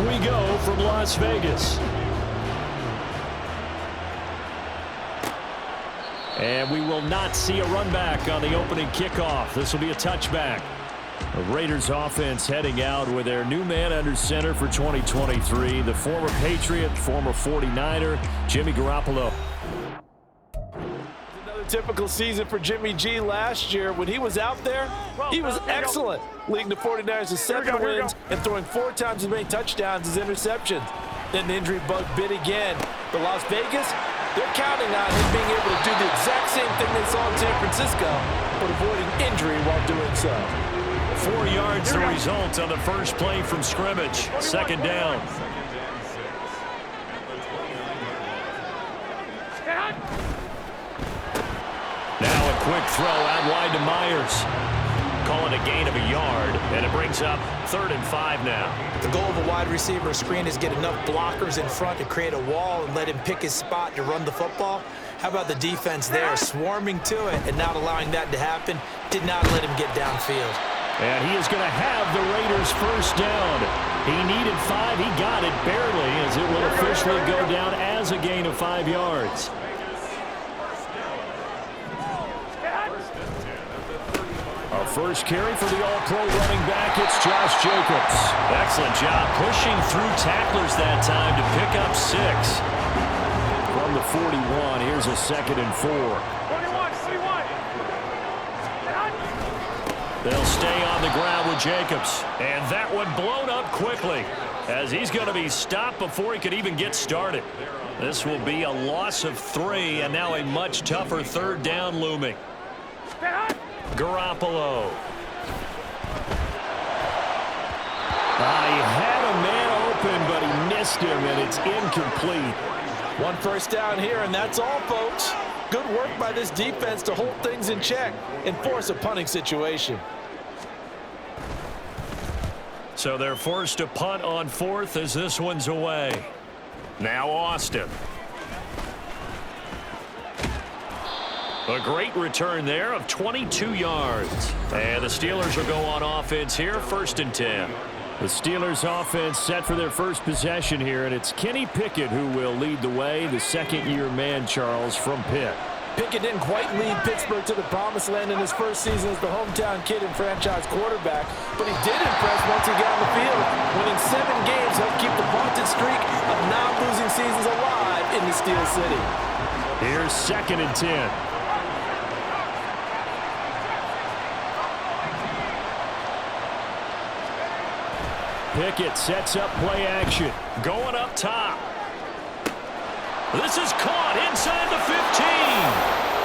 we go from Las Vegas. And we will not see a run back on the opening kickoff. This will be a touchback. The Raiders offense heading out with their new man under center for 2023, the former Patriot, former 49er, Jimmy Garoppolo. Another typical season for Jimmy G last year. When he was out there, he was excellent, leading the 49ers to 7 wins and throwing 4 times as many touchdowns as interceptions. Then the injury bug bit again. But Las Vegas, they're counting on him being able to do the exact same thing they saw in San Francisco, but avoiding injury while doing so. 4 yards the result on the first play from scrimmage. Second down. Now a quick throw out wide to Myers. Call it a gain of a yard, and it brings up 3rd and 5 now. The goal of a wide receiver screen is get enough blockers in front to create a wall and let him pick his spot to run the football. How about the defense there, swarming to it and not allowing that to happen? Did not let him get downfield. And he is going to have the Raiders first down. He needed 5. He got it barely, as it will officially go down as a gain of 5 yards. Our first carry for the All-Pro running back, it's Josh Jacobs. Excellent job pushing through tacklers that time to pick up 6. From the 41, here's a 2nd and 4. 41. They'll stay on the ground with Jacobs. And that one blown up quickly, as he's going to be stopped before he could even get started. This will be a loss of 3, and now a much tougher 3rd down looming. Garoppolo. He had a man open, but he missed him, and it's incomplete. 1 first down here, and that's all, folks. Good work by this defense to hold things in check and force a punting situation. So they're forced to punt on 4th as this one's away. Now Austin. A great return there of 22 yards. And the Steelers will go on offense here, 1st and 10. The Steelers offense set for their first possession here, and it's Kenny Pickett who will lead the way, the second-year man, Charles, from Pitt. Pickett didn't quite lead Pittsburgh to the promised land in his first season as the hometown kid and franchise quarterback, but he did impress once he got on the field. Winning 7 games helped keep the vaunted streak of non-losing seasons alive in the Steel City. Here's 2nd and 10. Pickett sets up play action. Going up top. This is caught inside the 15.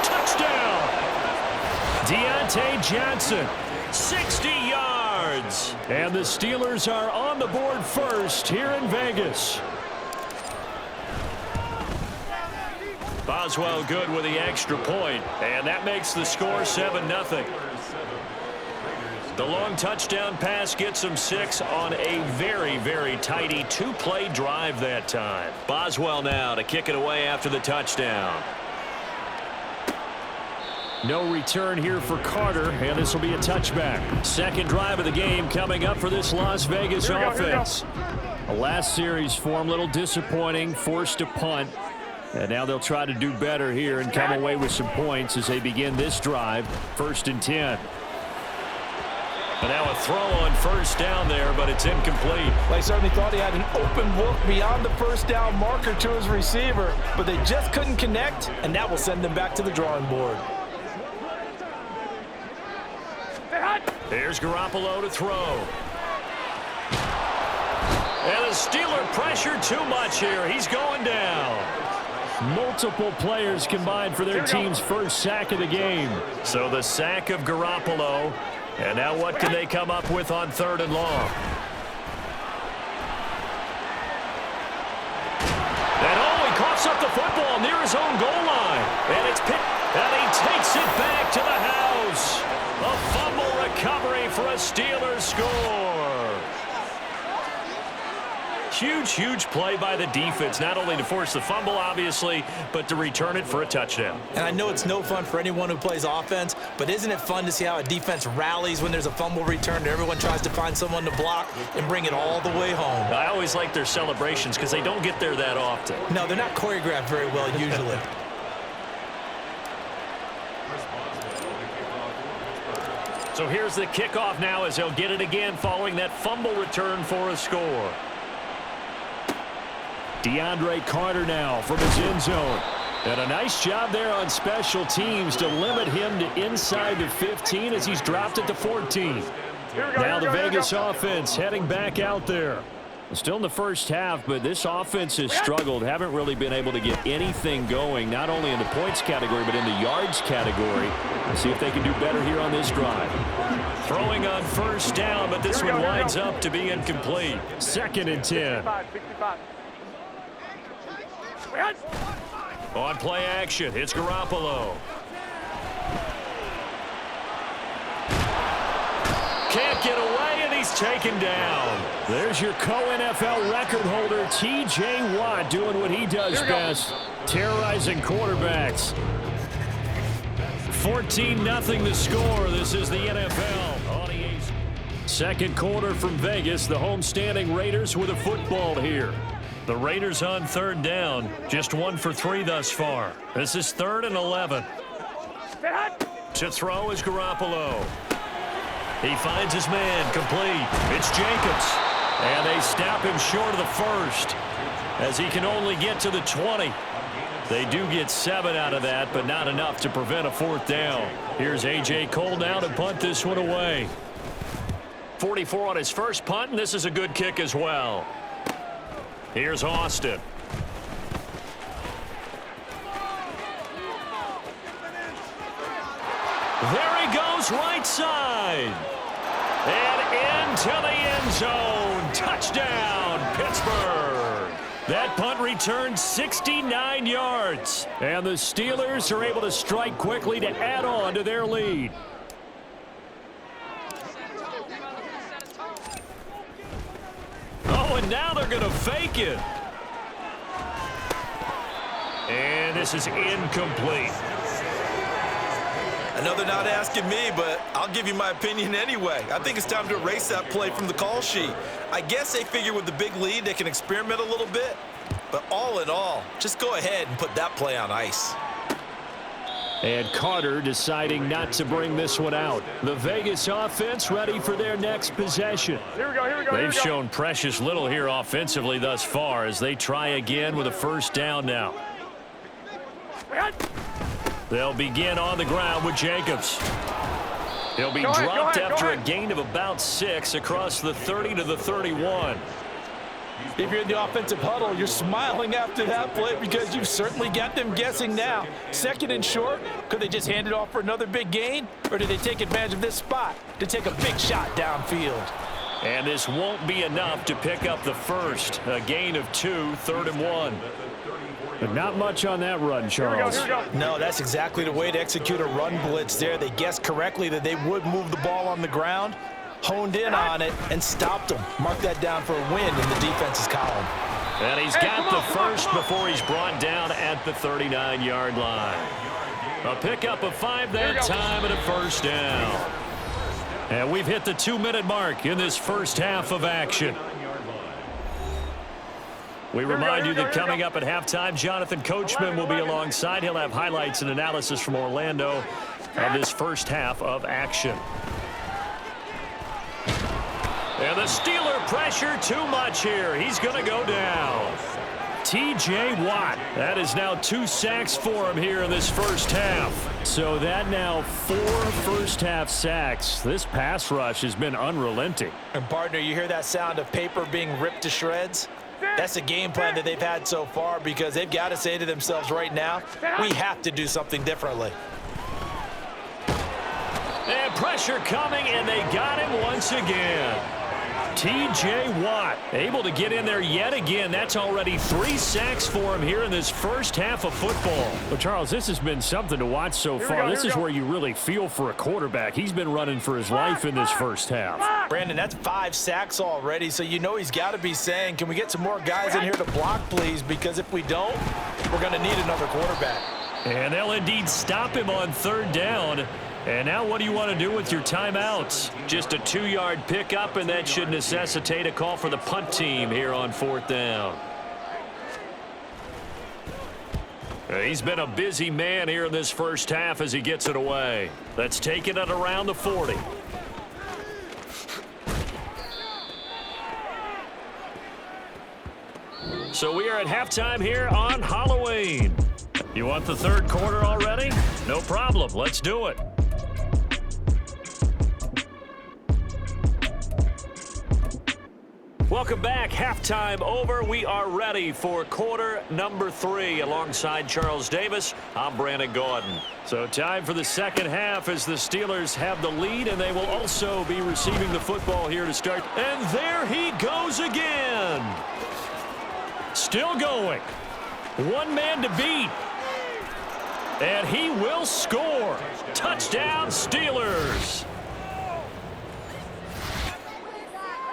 Touchdown. Deontay Johnson, 60 yards. And the Steelers are on the board first here in Vegas. Boswell good with the extra point, and that makes the score 7-0. The long touchdown pass gets them 6 on a very, very tidy 2-play drive that time. Boswell now to kick it away after the touchdown. No return here for Carter, and this will be a touchback. Second drive of the game coming up for this Las Vegas offense. The last series form, a little disappointing, forced to punt. And now they'll try to do better here and come away with some points as they begin this drive, 1st and 10. And now a throw on 1st down there, but it's incomplete. They certainly thought he had an open look beyond the 1st down marker to his receiver, but they just couldn't connect, and that will send them back to the drawing board. There's Garoppolo to throw. And the Steeler pressure too much here. He's going down. Multiple players combined for their team's first sack of the game. So the sack of Garoppolo. And now what can they come up with on 3rd and long? And he coughs up the football near his own goal line. And it's picked, and he takes it back to the house. A fumble recovery for a Steelers score. Huge play by the defense, not only to force the fumble, obviously, but to return it for a touchdown. And I know it's no fun for anyone who plays offense, but isn't it fun to see how a defense rallies when there's a fumble return and everyone tries to find someone to block and bring it all the way home? I always like their celebrations because they don't get there that often. No, they're not choreographed very well usually. So here's the kickoff now as they'll get it again following that fumble return for a score. DeAndre Carter now from his end zone. And a nice job there on special teams to limit him to inside the 15 as he's dropped it to 14. Now the Vegas offense heading back out there. Still in the first half, but this offense has struggled. Haven't really been able to get anything going, not only in the points category, but in the yards category. Let's see if they can do better here on this drive. Throwing on first down, but this one winds up to be incomplete. 2nd and 10. On play action, it's Garoppolo. Can't get away, and he's taken down. There's your co-NFL record holder, T.J. Watt, doing what he does best, terrorizing quarterbacks. 14-0 the score. This is the NFL. On the 2nd quarter from Vegas, the homestanding Raiders with a football here. The Raiders on 3rd down, just 1 for 3 thus far. This is 3rd and 11. To throw is Garoppolo. He finds his man, complete. It's Jacobs. And they stop him short of the 1st as he can only get to the 20. They do get 7 out of that, but not enough to prevent a 4th down. Here's A.J. Cole now to punt this one away. 44 on his first punt, and this is a good kick as well. Here's Austin. There he goes, right side. And into the end zone. Touchdown, Pittsburgh. That punt returned 69 yards. And the Steelers are able to strike quickly to add on to their lead. Oh, and now they're going to fake it. And this is incomplete. I know they're not asking me, but I'll give you my opinion anyway. I think it's time to erase that play from the call sheet. I guess they figure with the big lead they can experiment a little bit. But all in all, just go ahead and put that play on ice. And Carter deciding not to bring this one out. The Vegas offense ready for their next possession. Here we go. They've shown precious little here offensively thus far as they try again with a 1st down now. They'll begin on the ground with Jacobs. He'll be dropped after a gain of about 6 across the 30 to the 31. If you're in the offensive huddle, you're smiling after that play because you've certainly got them guessing now. 2nd and short, could they just hand it off for another big gain? Or did they take advantage of this spot to take a big shot downfield? And this won't be enough to pick up the 1st. A gain of 2, 3rd and 1. But not much on that run, Charles. Here we go. No, that's exactly the way to execute a run blitz there. They guessed correctly that they would move the ball on the ground, honed in on it, and stopped them. Mark that down for a win in the defense's column. And he's got the 1st before he's brought down at the 39-yard line. A pickup of 5 that time and a 1st down. And we've hit the 2-minute mark in this first half of action. We remind you that coming up at halftime, Jonathan Coachman will be alongside. He'll have highlights and analysis from Orlando of this first half of action. And the Steeler pressure too much here. He's going to go down. T.J. Watt. That is now 2 sacks for him here in this first half. So that now 4 first-half sacks. This pass rush has been unrelenting. And, partner, you hear that sound of paper being ripped to shreds? That's the game plan that they've had so far because they've got to say to themselves right now, we have to do something differently. And pressure coming, and they got him once again. T.J. Watt able to get in there yet again. That's already 3 sacks for him here in this first half of football. Well, Charles, this has been something to watch so far. This is where you really feel for a quarterback. He's been running for his life in this first half. Brandon, that's 5 sacks already, so you know he's got to be saying, can we get some more guys in here to block, please? Because if we don't, we're going to need another quarterback. And they'll indeed stop him on 3rd down. And now what do you want to do with your timeouts? Just a 2-yard pickup, and that should necessitate a call for the punt team here on 4th down. He's been a busy man here in this first half as he gets it away. Let's take it at around the 40. So we are at halftime here on Halloween. You want the 3rd quarter already? No problem. Let's do it. Welcome back. Halftime over. We are ready for quarter number 3. Alongside Charles Davis, I'm Brandon Gordon. So time for the second half as the Steelers have the lead, and they will also be receiving the football here to start. And there he goes again. Still going. 1 man to beat. And he will score. Touchdown, Steelers.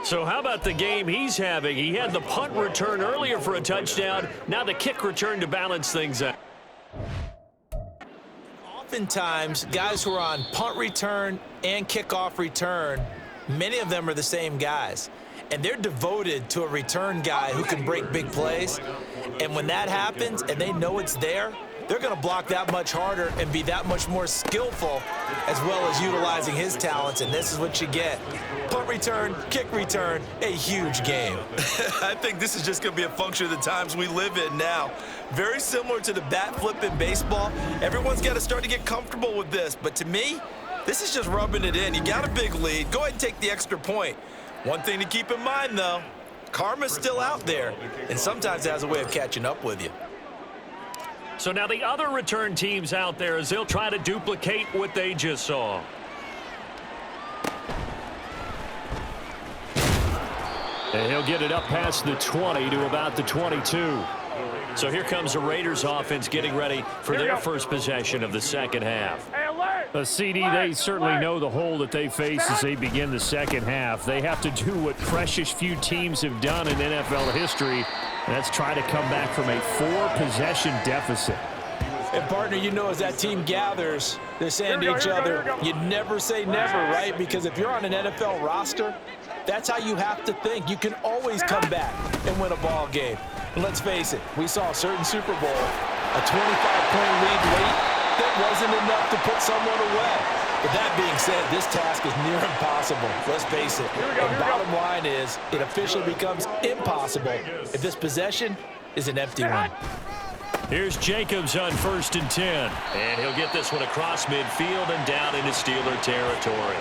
So how about the game he's having? He had the punt return earlier for a touchdown. Now the kick return to balance things out. Oftentimes, guys who are on punt return and kickoff return, many of them are the same guys. And they're devoted to a return guy who can break big plays. And when that happens and they know it's there, they're going to block that much harder and be that much more skillful, as well as utilizing his talents. And this is what you get. Punt return, kick return, a huge game. I think this is just going to be a function of the times we live in now. Very similar to the bat flip in baseball. Everyone's got to start to get comfortable with this. But to me, this is just rubbing it in. You got a big lead. Go ahead and take the extra point. One thing to keep in mind, though, karma's still out there, and sometimes it has a way of catching up with you. So now the other return teams out there as they'll try to duplicate what they just saw. And he'll get it up past the 20 to about the 22. So here comes the Raiders offense getting ready for their first possession of the second half. CD, they certainly know the hole that they face as they begin the second half. They have to do what precious few teams have done in NFL history. That's try to come back from a 4-possession deficit. And, partner, you know, as that team gathers, they're saying to each other, you never say never, right? Because if you're on an NFL roster, that's how you have to think. You can always come back and win a ball game. And let's face it, we saw a certain Super Bowl, a 25-point lead late. That wasn't enough to put someone away. But that being said, this task is near impossible. Let's face it. The bottom line is it officially becomes impossible if this possession is an empty one. Here's Jacobs on 1st and 10. And he'll get this one across midfield and down into Steeler territory.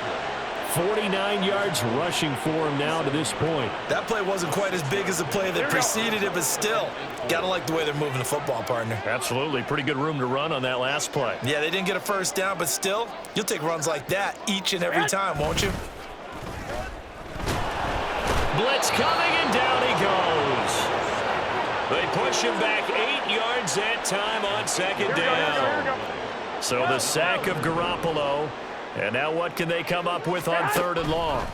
49 yards rushing for him now to this point. That play wasn't quite as big as the play that preceded it, but still, gotta like the way they're moving the football, partner. Absolutely. Pretty good room to run on that last play. Yeah, they didn't get a first down, but still, you'll take runs like that each and every time, won't you? Blitz coming, and down he goes. They push him back 8 yards that time on 2nd down. So the sack of Garoppolo. And now what can they come up with on 3rd and long?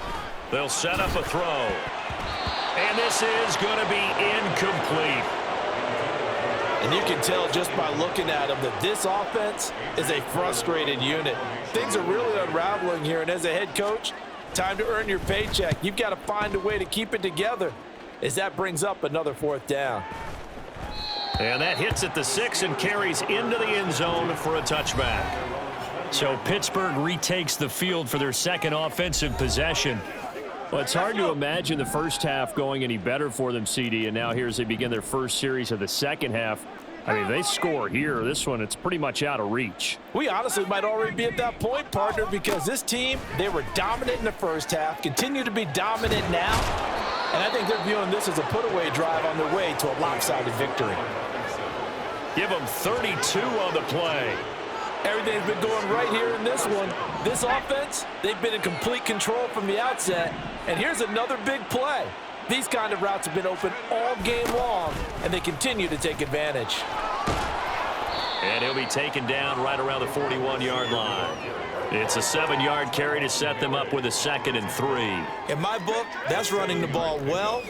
They'll set up a throw. And this is going to be incomplete. And you can tell just by looking at them that this offense is a frustrated unit. Things are really unraveling here, and as a head coach, time to earn your paycheck. You've got to find a way to keep it together as that brings up another 4th down. And that hits at the 6 and carries into the end zone for a touchback. So Pittsburgh retakes the field for their second offensive possession. Well, it's hard to imagine the first half going any better for them, CD, and now here as they begin their first series of the second half. I mean, they score here. This one, it's pretty much out of reach. We honestly might already be at that point, partner, because this team, they were dominant in the first half, continue to be dominant now, and I think they're viewing this as a put-away drive on their way to a lopsided victory. Give them 32 on the play. Everything's been going right here in this one. This offense, they've been in complete control from the outset. And here's another big play. These kind of routes have been open all game long, and they continue to take advantage. And he'll be taken down right around the 41-yard line. It's a 7-yard carry to set them up with a 2nd and 3. In my book, that's running the ball well,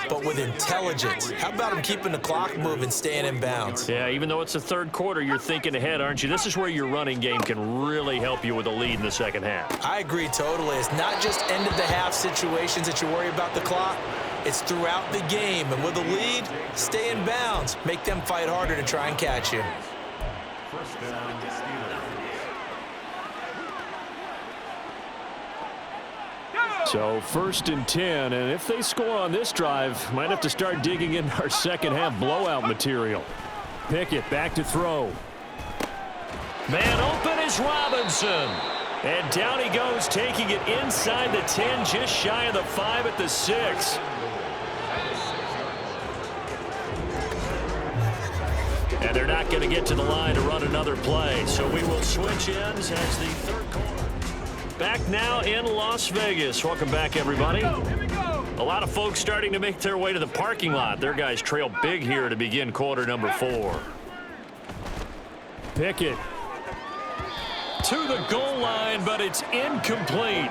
but with intelligence. How about him keeping the clock moving, staying in bounds? Yeah, even though it's the third quarter, you're thinking ahead, aren't you? This is where your running game can really help you with a lead in the second half. I agree totally. It's not just end-of-the-half situations that you worry about the clock. It's throughout the game. And with a lead, stay in bounds. Make them fight harder to try and catch you. So 1st and 10, and if they score on this drive, might have to start digging in our second half blowout material. Pickett back to throw. Man open is Robinson. And down he goes, taking it inside the 10, just shy of the 5 at the 6. And they're not going to get to the line to run another play. So we will switch ends as the third quarter. Back now in Las Vegas. Welcome back, everybody. A lot of folks starting to make their way to the parking lot. Their guys trail big here to begin quarter number 4. Pickett to the goal line, but it's incomplete.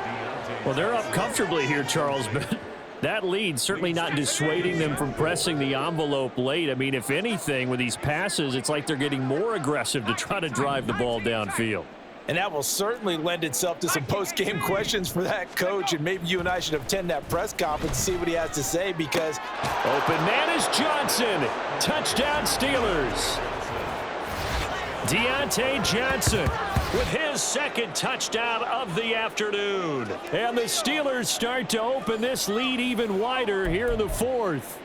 Well, they're up comfortably here, Charles, but that lead certainly not dissuading them from pressing the envelope late. I mean, if anything, with these passes, it's like they're getting more aggressive to try to drive the ball downfield. And that will certainly lend itself to some post-game questions for that coach, and maybe you and I should attend that press conference and see what he has to say, because open man is Johnson. Touchdown Steelers. Deontay Johnson with his 2nd touchdown of the afternoon. And the Steelers start to open this lead even wider here in the 4th.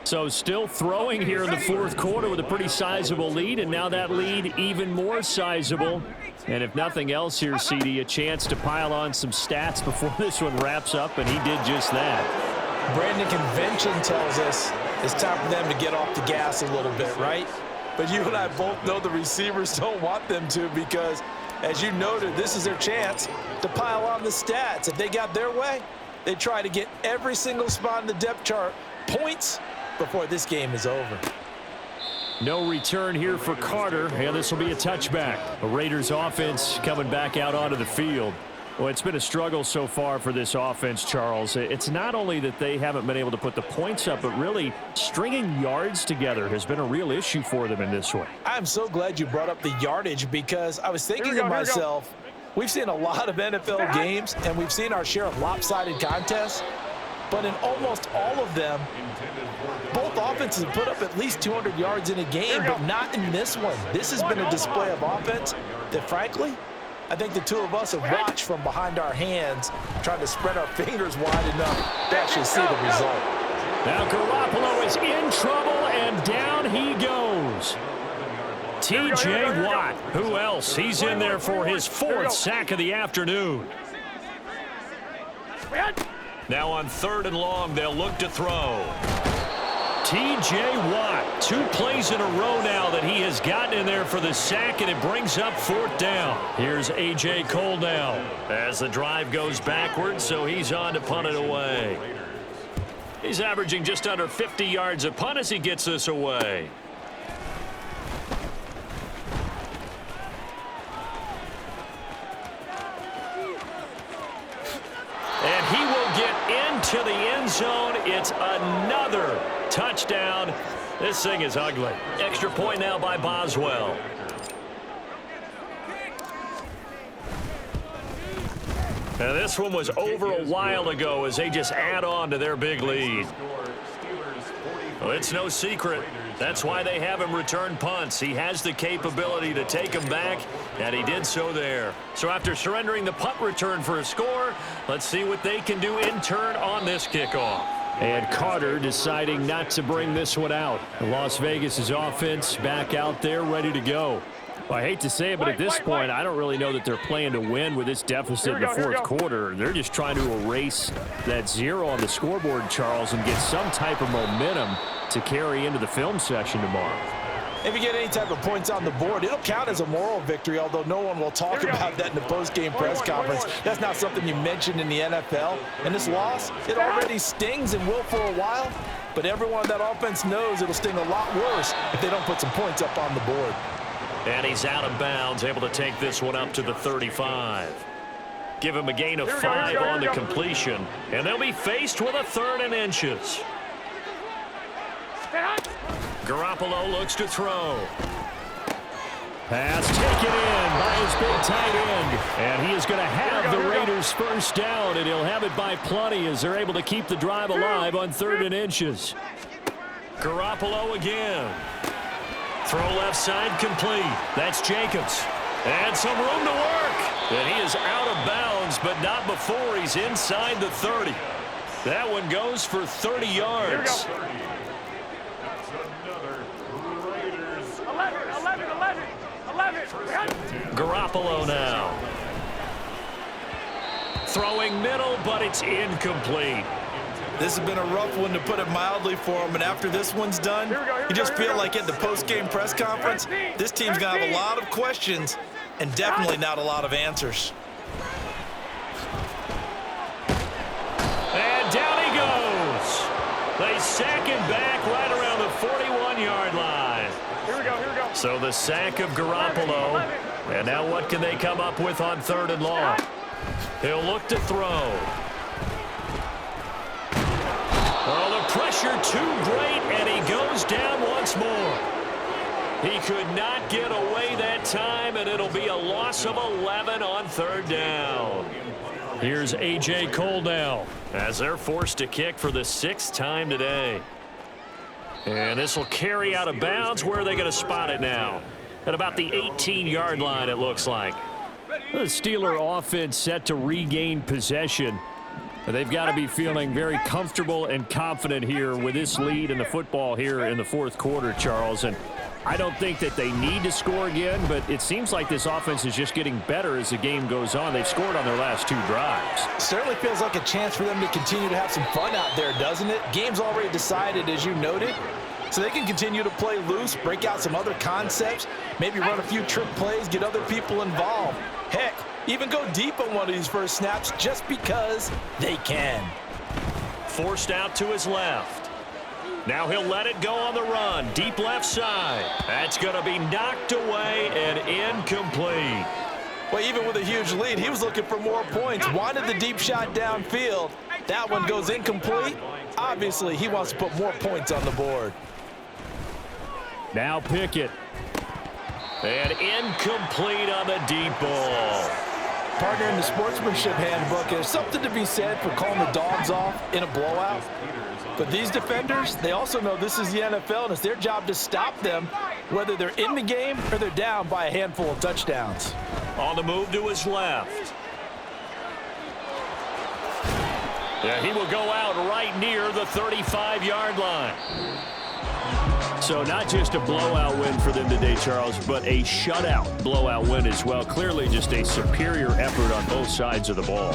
So still throwing here in the 4th quarter with a pretty sizable lead, and now that lead even more sizable. And if nothing else here, CD, a chance to pile on some stats before this one wraps up, and he did just that. Brandon, convention tells us it's time for them to get off the gas a little bit, right? But you and I both know the receivers don't want them to, because, as you noted, this is their chance to pile on the stats. If they got their way, they try to get every single spot in the depth chart points before this game is over. No return here for Carter, and this will be a touchback. The Raiders offense coming back out onto the field. Well, it's been a struggle so far for this offense, Charles. It's not only that they haven't been able to put the points up, but really stringing yards together has been a real issue for them in this one. I'm so glad you brought up the yardage, because I was thinking to myself, we've seen a lot of NFL games, and we've seen our share of lopsided contests, but in almost all of them, both offenses put up at least 200 yards in a game, but not in this one. This has been a display of offense that, frankly, I think the two of us have watched from behind our hands, trying to spread our fingers wide enough to actually see the result. Now Garoppolo is in trouble, and down he goes. T.J. Watt, who else? He's in there for his 4th sack of the afternoon. Now on 3rd and long, they'll look to throw. T.J. Watt, 2 plays in a row now that he has gotten in there for the sack, and it brings up 4th down. Here's A.J. Cole now as the drive goes backwards, so he's on to punt it away. He's averaging just under 50 yards a punt as he gets this away. And he will get into the end zone. It's another touchdown. This thing is ugly. Extra point now by Boswell. Now this one was over a while ago as they just add on to their big lead. Well, it's no secret. That's why they have him return punts. He has the capability to take them back, and he did so there. So after surrendering the punt return for a score, let's see what they can do in turn on this kickoff. And Carter deciding not to bring this one out. Las Vegas' offense back out there ready to go. Well, I hate to say it, but at this point, I don't really know that they're playing to win with this deficit in the 4th quarter. They're just trying to erase that 0 on the scoreboard, Charles, and get some type of momentum to carry into the film session tomorrow. If you get any type of points on the board, it'll count as a moral victory, although no one will talk about that in the post-game press conference. That's not something you mentioned in the NFL. And this loss, it already stings and will for a while, but everyone on that offense knows it'll sting a lot worse if they don't put some points up on the board. And he's out of bounds, able to take this one up to the 35. Give him a gain of 5 on the completion, and they'll be faced with a 3rd and inches. Garoppolo looks to throw. Pass taken in by his big tight end. And he is going to have the Raiders first down, and he'll have it by plenty as they're able to keep the drive alive on 3rd and inches. Garoppolo again. Throw left side complete. That's Jacobs. And some room to work. And he is out of bounds, but not before he's inside the 30. That one goes for 30 yards. Garoppolo now. Throwing middle, but it's incomplete. This has been a rough one, to put it mildly, for him. And after this one's done, you just feel like at the post-game press conference, this team's going to have a lot of questions and definitely not a lot of answers. And down he goes. They sack him back right around the 41-yard line. Here we go. So the sack of Garoppolo. And now what can they come up with on 3rd and long? He'll look to throw. Oh, the pressure too great, and he goes down once more. He could not get away that time, and it'll be a loss of 11 on 3rd down. Here's A.J. Cole now as they're forced to kick for the 6th time today. And this will carry out of bounds. Where are they going to spot it now? At about the 18-yard line, it looks like. The Steeler offense set to regain possession. They've got to be feeling very comfortable and confident here with this lead in the football here in the 4th quarter, Charles. And I don't think that they need to score again, but it seems like this offense is just getting better as the game goes on. They've scored on their last 2 drives. Certainly feels like a chance for them to continue to have some fun out there, doesn't it? Game's already decided, as you noted. So they can continue to play loose, break out some other concepts, maybe run a few trick plays, get other people involved. Heck, even go deep on one of these first snaps just because they can. Forced out to his left. Now he'll let it go on the run. Deep left side. That's going to be knocked away and incomplete. Well, even with a huge lead, he was looking for more points. Wanted the deep shot downfield. That one goes incomplete. Obviously, he wants to put more points on the board. Now Pickett. And incomplete on the deep ball. Partner, in the sportsmanship handbook, there's something to be said for calling the dogs off in a blowout. But these defenders, they also know this is the NFL, and it's their job to stop them, whether they're in the game or they're down by a handful of touchdowns. On the move to his left. Yeah, he will go out right near the 35-yard line. So not just a blowout win for them today, Charles, but a shutout blowout win as well. Clearly just a superior effort on both sides of the ball.